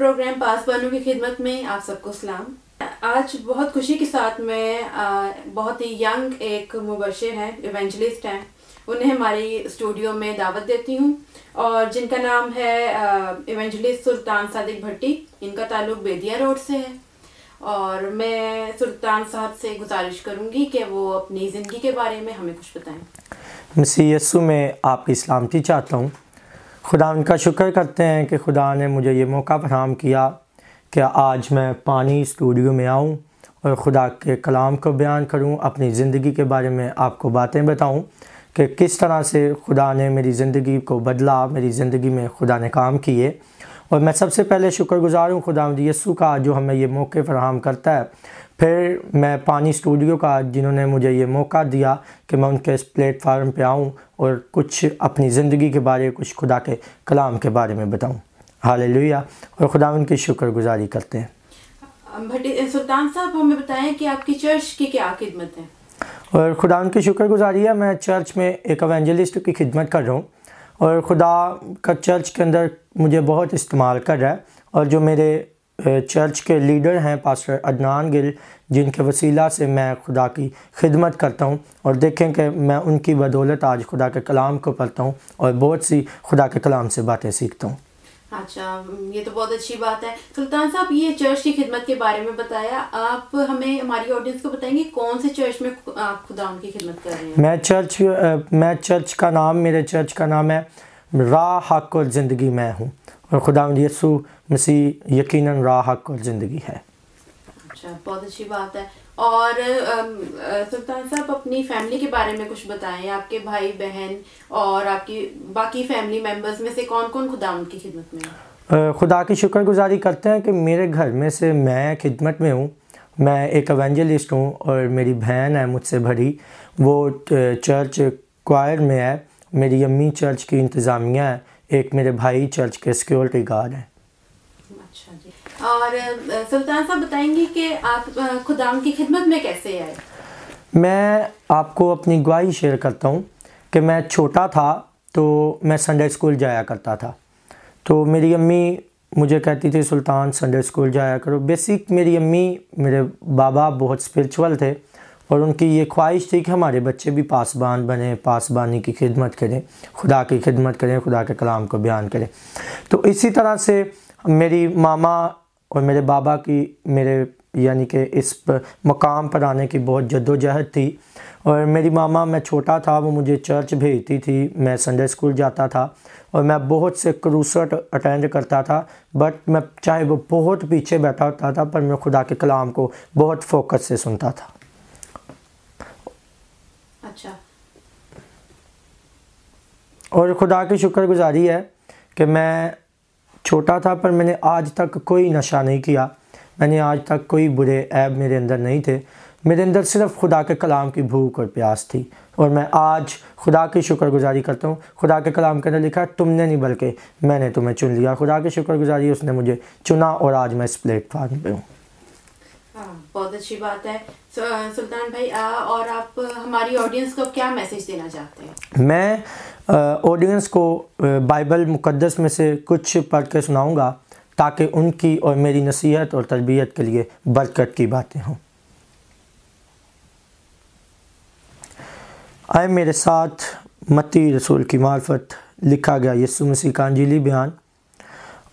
Programme पासबानों की खिदमत में आप सबको सलाम। आज बहुत खुशी के साथ मैं बहुत ही यंग एक मुबशिर हैं, इवेंजलिस्ट हैं, उन्हें हमारी स्टूडियो में दावत देती हूँ और जिनका नाम है इवेंजलिस्ट सुल्तान सादिक भट्टी। इनका ताल्लुक बेदिया रोड से है और मैं सुल्तान साहब से गुजारिश करूँगी कि वो अपनी ज़िंदगी के बारे में हमें कुछ बताएं। मसीह यस्सु में आपकी सलामती चाहता हूँ। खुदा उनका शुक्र करते हैं कि खुदा ने मुझे ये मौका फराहम किया कि आज मैं पानी स्टूडियो में आऊँ और ख़ुदा के कलाम को बयान करूँ, अपनी ज़िंदगी के बारे में आपको बातें बताऊँ कि किस तरह से खुदा ने मेरी ज़िंदगी को बदला, मेरी ज़िंदगी में खुदा ने काम किए। और मैं सबसे पहले शुक्रगुज़ार हूँ खुदा यस्सु का जो हमें ये मौके फराहम करता है। फिर मैं पानी स्टूडियो का जिन्होंने मुझे ये मौका दिया कि मैं उनके इस प्लेटफार्म पे आऊँ और कुछ अपनी ज़िंदगी के बारे, कुछ खुदा के कलाम के बारे में बताऊँ। हालेलुया। और खुदा उनकी शुक्रगुज़ारी करते हैं। भट्टी सुल्तान साहब हमें बताएं कि आपकी चर्च की क्या खिदमत है। और खुदा उनकी शुक्रगुज़ारी है। मैं चर्च में एक एवेंजलिस्ट की खिदमत कर रहा हूँ और खुदा का चर्च के अंदर मुझे बहुत इस्तेमाल कर रहा है। और जो मेरे चर्च के लीडर हैं पास्टर अदनान गिल, जिनके वसीला से मैं खुदा की खिदमत करता हूं और देखें कि मैं उनकी बदौलत आज खुदा के कलाम को पढ़ता हूं और बहुत सी खुदा के कलाम से बातें सीखता हूं। अच्छा, ये तो बहुत अच्छी बात है। सुल्तान साहब, ये चर्च की खिदमत के बारे में बताया, आप हमें हमारी ऑडियंस को बताएंगे कौन से चर्च में आप खुदा उनकी खिदमत कर रहे हैं। मेरे चर्च का नाम है राह हक और ज़िंदगी मैं हूँ और खुदा यस्सु मसीह यकीनन राह हक और ज़िंदगी है। अच्छा, बहुत अच्छी बात है। और सुल्तान साहब, अपनी फैमिली के बारे में कुछ बताएं। आपके भाई बहन और आपकी बाकी फैमिली मेंबर्स में से कौन कौन खुदा उनकी खिदमत में है। खुदा की शुक्रगुजारी करते हैं कि मेरे घर में से मैं खिदमत में हूँ। मैं एक एवेंजलिस्ट हूँ और मेरी बहन है मुझसे बड़ी, वो चर्च क्वायर में है। मेरी अम्मी चर्च की इंतज़ामिया है। एक मेरे भाई चर्च के सिक्योरिटी गार्ड हैं। अच्छा जी। और सुल्तान साहब बताएंगे कि आप खुदा की खिदमत में कैसे आए। मैं आपको अपनी गवाही शेयर करता हूँ कि मैं छोटा था तो मैं संडे स्कूल जाया करता था। तो मेरी अम्मी मुझे कहती थी सुल्तान संडे स्कूल जाया करो। बेसिक मेरी अम्मी, मेरे बाबा बहुत स्पिरिचुअल थे और उनकी ये ख्वाहिश थी कि हमारे बच्चे भी पासबान बने, पासबानी की खिदमत करें, खुदा की खिदमत करें, खुदा के कलाम को बयान करें। तो इसी तरह से मेरी मामा और मेरे बाबा की मेरे यानी कि इस मकाम पर आने की बहुत जद्दोजहद थी। और मेरी मामा, मैं छोटा था, वो मुझे चर्च भेजती थी, मैं संडे स्कूल जाता था और मैं बहुत से क्रूसेट अटेंड करता था। बट मैं चाहे वो बहुत पीछे बैठा होता था पर मैं खुदा के कलाम को बहुत फोकस से सुनता था। अच्छा। और खुदा की शुक्रगुजारी है कि मैं छोटा था पर मैंने आज तक कोई नशा नहीं किया। मैंने आज तक कोई बुरे ऐब मेरे अंदर नहीं थे। मेरे अंदर सिर्फ खुदा के कलाम की भूख और प्यास थी और मैं आज खुदा की शुक्रगुजारी करता हूँ। खुदा के कलाम के अंदर लिखा है, तुमने नहीं बल्कि मैंने तुम्हें चुन लिया। खुदा की शुक्रगुजारी, उसने मुझे चुना और आज मैं इस प्लेटफार्म पे हूँ। बहुत अच्छी बात है। सुल्तान भाई, और आप हमारी ऑडियंस को क्या मैसेज देना चाहते हैं। मैं ऑडियंस को बाइबल मुकद्दस में से कुछ पढ़ के सुनाऊंगा ताकि उनकी और मेरी नसीहत और तरबियत के लिए बरकत की बातें हों। आए मेरे साथ मत्ती रसूल की मार्फत लिखा गया यीशु मसीह का अंजीली बयान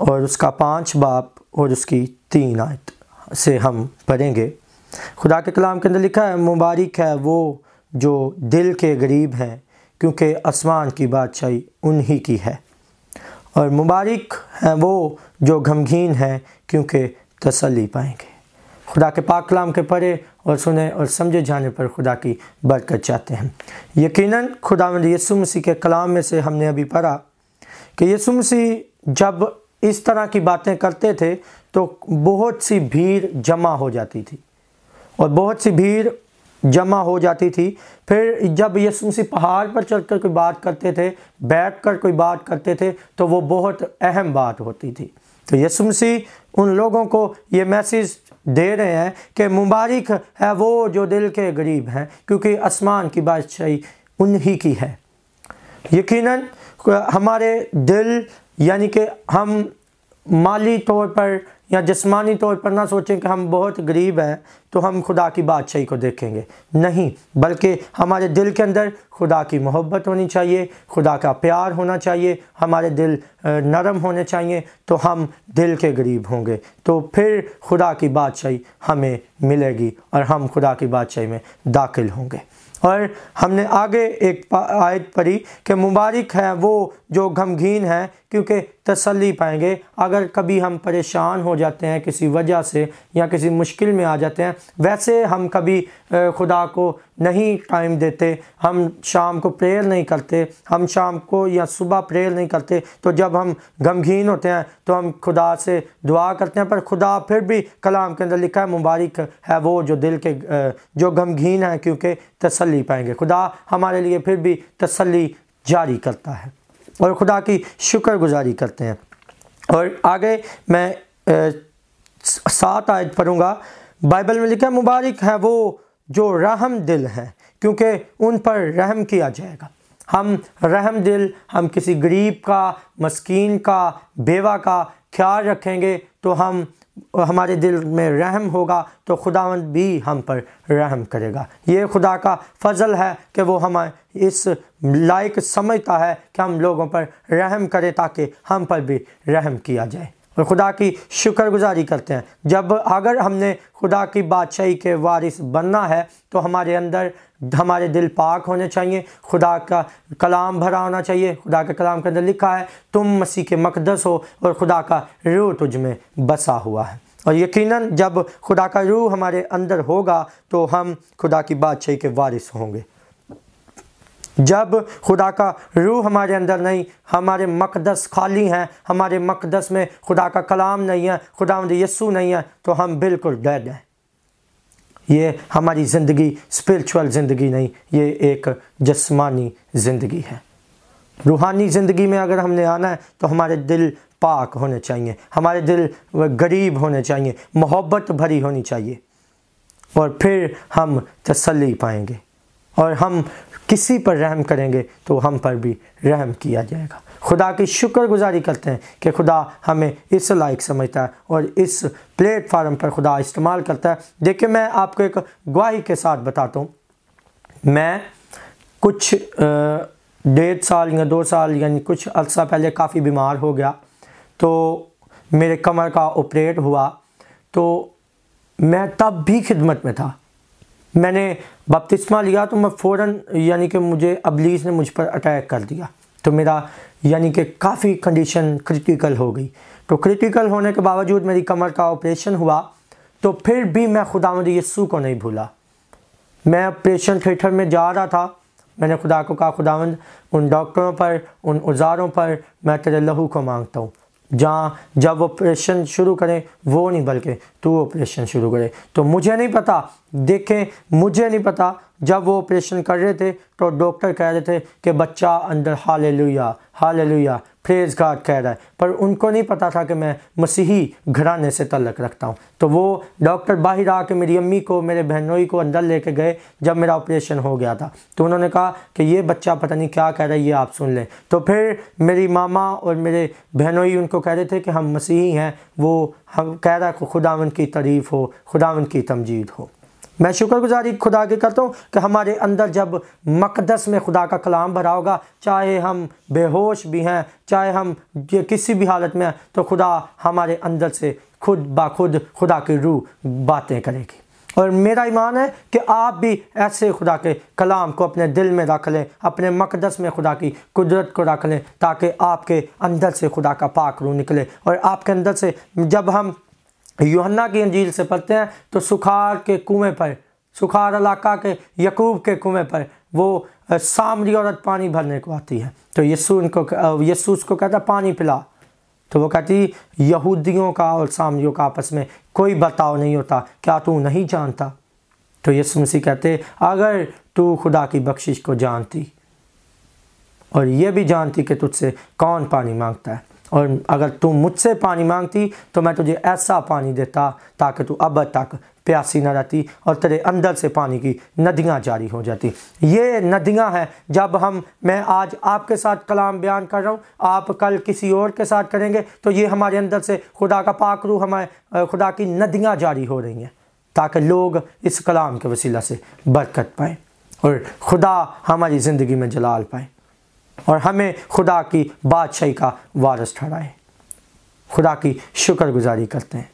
और उसका 5 बाब और उसकी 3 आयत से हम पढ़ेंगे। खुदा के कलाम के अंदर लिखा है, मुबारक है वो जो दिल के गरीब हैं क्योंकि आसमान की बादशाही उन्हीं की है। और मुबारक हैं वो जो गमगीन हैं क्योंकि तसल्ली पाएंगे। खुदा के पाक कलाम के पढ़े और सुने और समझे जाने पर खुदा की बरकत चाहते हैं। यकीनन खुदावंद यीशु मसीह के कलाम में से हमने अभी पढ़ा कि यीशु मसीह जब इस तरह की बातें करते थे तो बहुत सी भीड़ जमा हो जाती थी और बहुत सी भीड़ जमा हो जाती थी। फिर जब यीशु मसीह पहाड़ पर चढ़कर कोई बात करते थे, बैठकर कोई बात करते थे, तो वो बहुत अहम बात होती थी। तो यीशु मसीह उन लोगों को ये मैसेज दे रहे हैं कि मुबारक है वो जो दिल के गरीब हैं क्योंकि आसमान की बादशाही उन्हीं की है। यकीनन हमारे दिल यानी कि हम माली तौर पर या जिस्मानी तौर पर ना सोचें कि हम बहुत गरीब हैं तो हम खुदा की बादशाही को देखेंगे, नहीं, बल्कि हमारे दिल के अंदर खुदा की मोहब्बत होनी चाहिए, खुदा का प्यार होना चाहिए, हमारे दिल नरम होने चाहिए, तो हम दिल के गरीब होंगे, तो फिर खुदा की बादशाही हमें मिलेगी और हम खुदा की बादशाही में दाखिल होंगे। और हमने आगे एक आयत पढ़ी कि मुबारक है वो जो गमगीन है क्योंकि तसल्ली पाएंगे। अगर कभी हम परेशान हो जाते हैं किसी वजह से या किसी मुश्किल में आ जाते हैं, वैसे हम कभी खुदा को नहीं टाइम देते, हम शाम को प्रेयर नहीं करते, हम शाम को या सुबह प्रेयर नहीं करते, तो जब हम गमगीन होते हैं तो हम खुदा से दुआ करते हैं, पर खुदा फिर भी कलाम के अंदर लिखा है मुबारक है वो जो दिल के जो गमगीन है क्योंकि तसल्ली पाएंगे। खुदा हमारे लिए फिर भी तसल्ली जारी करता है और खुदा की शुक्रगुजारी करते हैं। और आगे मैं 7 आयत पढ़ूंगा। बाइबल में लिखा है मुबारक है वो जो रहम दिल हैं क्योंकि उन पर रहम किया जाएगा। हम रहम दिल, हम किसी गरीब का, मस्कीन का, बेवा का ख्याल रखेंगे तो हमारे दिल में रहम होगा तो खुदावंद भी हम पर रहम करेगा। ये खुदा का फजल है कि वो हमें इस लायक समझता है कि हम लोगों पर रहम करे ताकि हम पर भी रहम किया जाए और खुदा की शुक्रगुजारी करते हैं। जब अगर हमने खुदा की बादशाही के वारिस बनना है तो हमारे अंदर हमारे दिल पाक होने चाहिए, खुदा का कलाम भरा होना चाहिए। खुदा के कलाम के अंदर लिखा है तुम मसीह के मकदस हो और खुदा का रूह तुझ में बसा हुआ है। और यकीनन जब खुदा का रूह हमारे अंदर होगा तो हम खुदा की बादशाही के वारिस होंगे। जब खुदा का रूह हमारे अंदर नहीं, हमारे मकदस खाली हैं, हमारे मकदस में खुदा का कलाम नहीं है, खुदावंद यीशु नहीं है, तो हम बिल्कुल डेड हैं। ये हमारी ज़िंदगी स्पिरिचुअल ज़िंदगी नहीं, ये एक जिस्मानी ज़िंदगी है। रूहानी ज़िंदगी में अगर हमने आना है तो हमारे दिल पाक होने चाहिए, हमारे दिल गरीब होने चाहिए, मोहब्बत भरी होनी चाहिए, और फिर हम तसल्ली पाएंगे और हम किसी पर रहम करेंगे तो हम पर भी रहम किया जाएगा। खुदा की शुक्रगुजारी करते हैं कि खुदा हमें इस लायक समझता है और इस प्लेटफार्म पर खुदा इस्तेमाल करता है। देखिए, मैं आपको एक गवाही के साथ बताता हूँ। मैं कुछ 1.5 साल या 2 साल यानी कुछ अर्सा पहले काफ़ी बीमार हो गया, तो मेरे कमर का ऑपरेट हुआ, तो मैं तब भी खिदमत में था। मैंने बपतिस्मा लिया तो मैं फ़ौरन यानी कि मुझे अबलीस ने मुझ पर अटैक कर दिया, तो मेरा यानी कि काफ़ी कंडीशन क्रिटिकल हो गई। तो क्रिटिकल होने के बावजूद मेरी कमर का ऑपरेशन हुआ, तो फिर भी मैं खुदावंद यीशु को नहीं भूला। मैं ऑपरेशन थिएटर में जा रहा था, मैंने खुदा को कहा खुदावंद उन डॉक्टरों पर, उन औजारों पर मैं तेरे लहू को मांगता हूँ, जहाँ जब ऑपरेशन शुरू करें वो नहीं बल्कि तू ऑपरेशन शुरू करे। तो मुझे नहीं पता, देखें मुझे नहीं पता, जब वो ऑपरेशन कर रहे थे तो डॉक्टर कह रहे थे कि बच्चा अंदर हालेलुया हालेलुया प्रेज़ गॉड कह रहा है, पर उनको नहीं पता था कि मैं मसीही घराने से तल्लक रखता हूँ। तो वो डॉक्टर बाहर आके मेरी अम्मी को, मेरे बहनोई को अंदर लेके गए जब मेरा ऑपरेशन हो गया था, तो उन्होंने कहा कि ये बच्चा पता नहीं क्या कह रहा है, ये आप सुन लें। तो फिर मेरी मामा और मेरे बहनोई उनको कह रहे थे कि हम मसीही हैं, वो हम कह रहा है खुदावंद की तारीफ़ हो, खुदावंद की तमजीद हो। मैं शुक्रगुजारी खुदा की करता हूँ कि हमारे अंदर जब मकदस में खुदा का कलाम भरा होगा, चाहे हम बेहोश भी हैं, चाहे हम किसी भी हालत में हैं, तो खुदा हमारे अंदर से खुद ब खुद खुदा की रूह बातें करेगी। और मेरा ईमान है कि आप भी ऐसे खुदा के कलाम को अपने दिल में रख लें, अपने मकदस में खुदा की कुदरत को रख लें, ताकि आपके अंदर से खुदा का पाक रूह निकले। और आपके अंदर से जब हम यूहन्ना की इंजील से पढ़ते हैं तो सुखार के कुएं पर, सुखार इलाका के यकूब के कुएं पर वो सामरी औरत पानी भरने को आती है, तो यीशु उसको कहता पानी पिला, तो वो कहती यहूदियों का और सामरियों का आपस में कोई बर्ताव नहीं होता, क्या तू नहीं जानता? तो यीशु मसीह कहते अगर तू खुदा की बख्शिश को जानती और ये भी जानती कि तुझसे कौन पानी मांगता है और अगर तू मुझसे पानी मांगती तो मैं तुझे ऐसा पानी देता ताकि तू अब तक प्यासी न रहती और तेरे अंदर से पानी की नदियाँ जारी हो जाती। ये नदियाँ हैं जब मैं आज आपके साथ कलाम बयान कर रहा हूँ, आप कल किसी और के साथ करेंगे तो ये हमारे अंदर से खुदा का पाक रूह, हमारे खुदा की नदियाँ जारी हो रही हैं ताकि लोग इस कलाम के वसीला से बरकत पाएँ और खुदा हमारी ज़िंदगी में जलाल पाए और हमें खुदा की बादशाही का वारिस ठहराए। खुदा की शुक्रगुजारी करते हैं।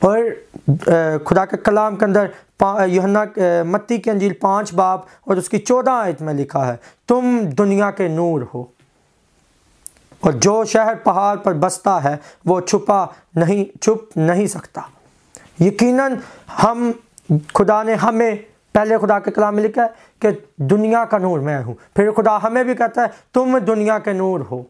और खुदा के कलाम के अंदर मत्ती की अंजील 5 बाब और उसकी 14 आयत में लिखा है, तुम दुनिया के नूर हो और जो शहर पहाड़ पर बसता है वो छुप नहीं सकता। यकीनन खुदा ने हमें पहले खुदा के कलाम में लिखा है कि दुनिया का नूर मैं हूँ, फिर खुदा हमें भी कहता है तुम दुनिया के नूर हो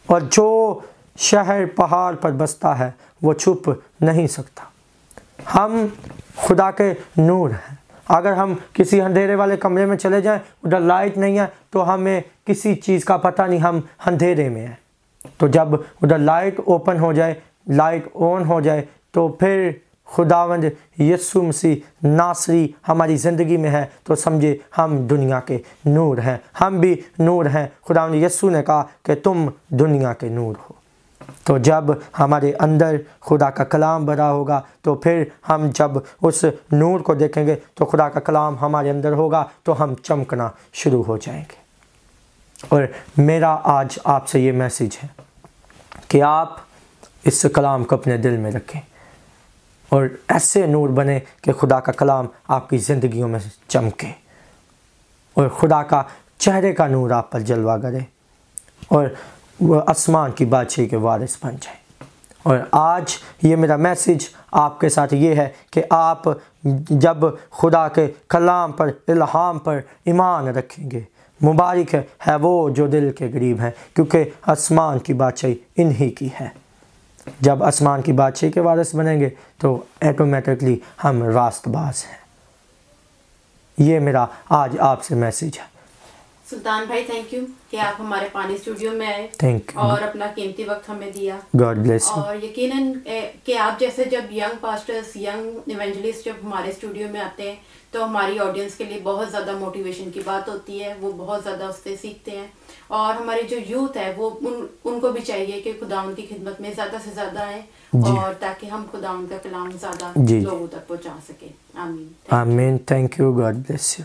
और जो शहर पहाड़ पर बसता है वो छुप नहीं सकता। हम खुदा के नूर हैं। अगर हम किसी अंधेरे वाले कमरे में चले जाएं, उधर लाइट नहीं है तो हमें किसी चीज़ का पता नहीं, हम अंधेरे में हैं। तो जब उधर लाइट ओपन हो जाए, लाइट ऑन हो जाए तो फिर खुदावंद यीशु मसीह नासरी हमारी ज़िंदगी में है तो समझे हम दुनिया के नूर हैं। हम भी नूर हैं। खुदावंद यीशु ने कहा कि तुम दुनिया के नूर हो। तो जब हमारे अंदर खुदा का कलाम भरा होगा तो फिर हम जब उस नूर को देखेंगे तो खुदा का कलाम हमारे अंदर होगा तो हम चमकना शुरू हो जाएंगे। और मेरा आज आपसे ये मैसेज है कि आप इस कलाम को अपने दिल में रखें और ऐसे नूर बने कि खुदा का कलाम आपकी ज़िंदगियों में चमके और खुदा का चेहरे का नूर आप पर जलवा करे और वह आसमान की बादशाही के वारिस बन जाए। और आज ये मेरा मैसेज आपके साथ ये है कि आप जब खुदा के कलाम पर, इल्हाम पर ईमान रखेंगे, मुबारक है वो जो दिल के करीब हैं क्योंकि आसमान की बादशाही इन्हीं की है। जब आसमान की बादशाही के वारिस बनेंगे तो ऑटोमेटिकली हम रास्तबाज हैं। ये मेरा आज आपसे मैसेज है। सुल्तान भाई थैंक यू कि आप हमारे पानी स्टूडियो में आए। थैंक यू और अपना कीमती वक्त हमें दिया। God bless you. और यकीनन कि आप जैसे जब यंग पास्टर्स, यंग इवेंजलिस्ट जब हमारे स्टूडियो में आते हैं तो हमारी ऑडियंस के लिए बहुत ज़्यादा मोटिवेशन की बात होती है। वो बहुत ज़्यादा उससे सीखते हैं और हमारी जो यूथ है वो उनको भी चाहिए कि खुदावंद की खिदमत में ज़्यादा से ज़्यादा आए और ताकि हम खुदावंद का कलाम ज़्यादा लोगों तक पहुँचा सकें। आमीन। आमीन। Thank you. God bless you.